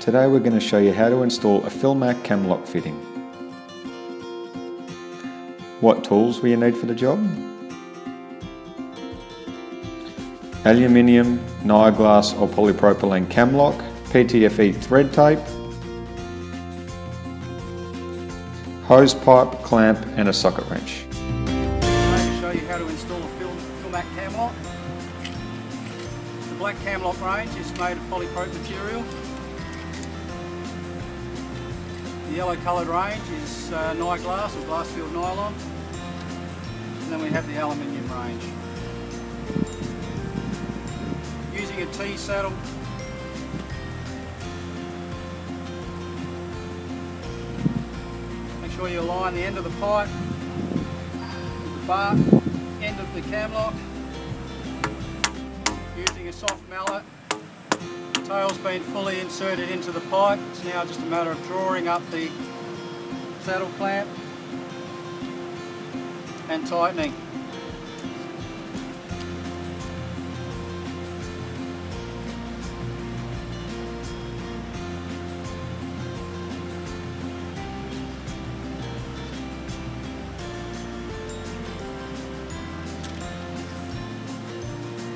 Today we're going to show you how to install a Philmac camlock fitting. What tools will you need for the job? Aluminium, Glass or polypropylene camlock, PTFE thread tape, hose pipe, clamp and a socket wrench. I'm going to show you how to install a Philmac camlock. The black camlock range is made of polyprop material. The yellow coloured range is Glass or glass filled nylon. And then we have the aluminium range. Using a T-saddle, make sure you align the end of the pipe with the bar end of the camlock. Using a soft mallet, the tail's been fully inserted into the pipe. It's now just a matter of drawing up the saddle clamp and tightening.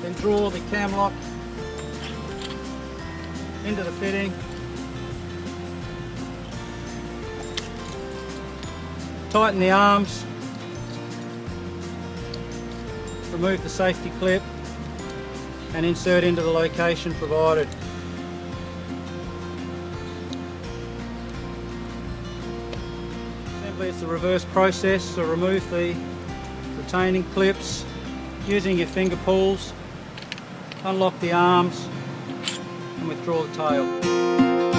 Then draw the camlock into the fitting. Tighten the arms. Remove the safety clip and insert into the location provided. Simply it's the reverse process, so remove the retaining clips using your finger pulls. Unlock the arms and withdraw the tail.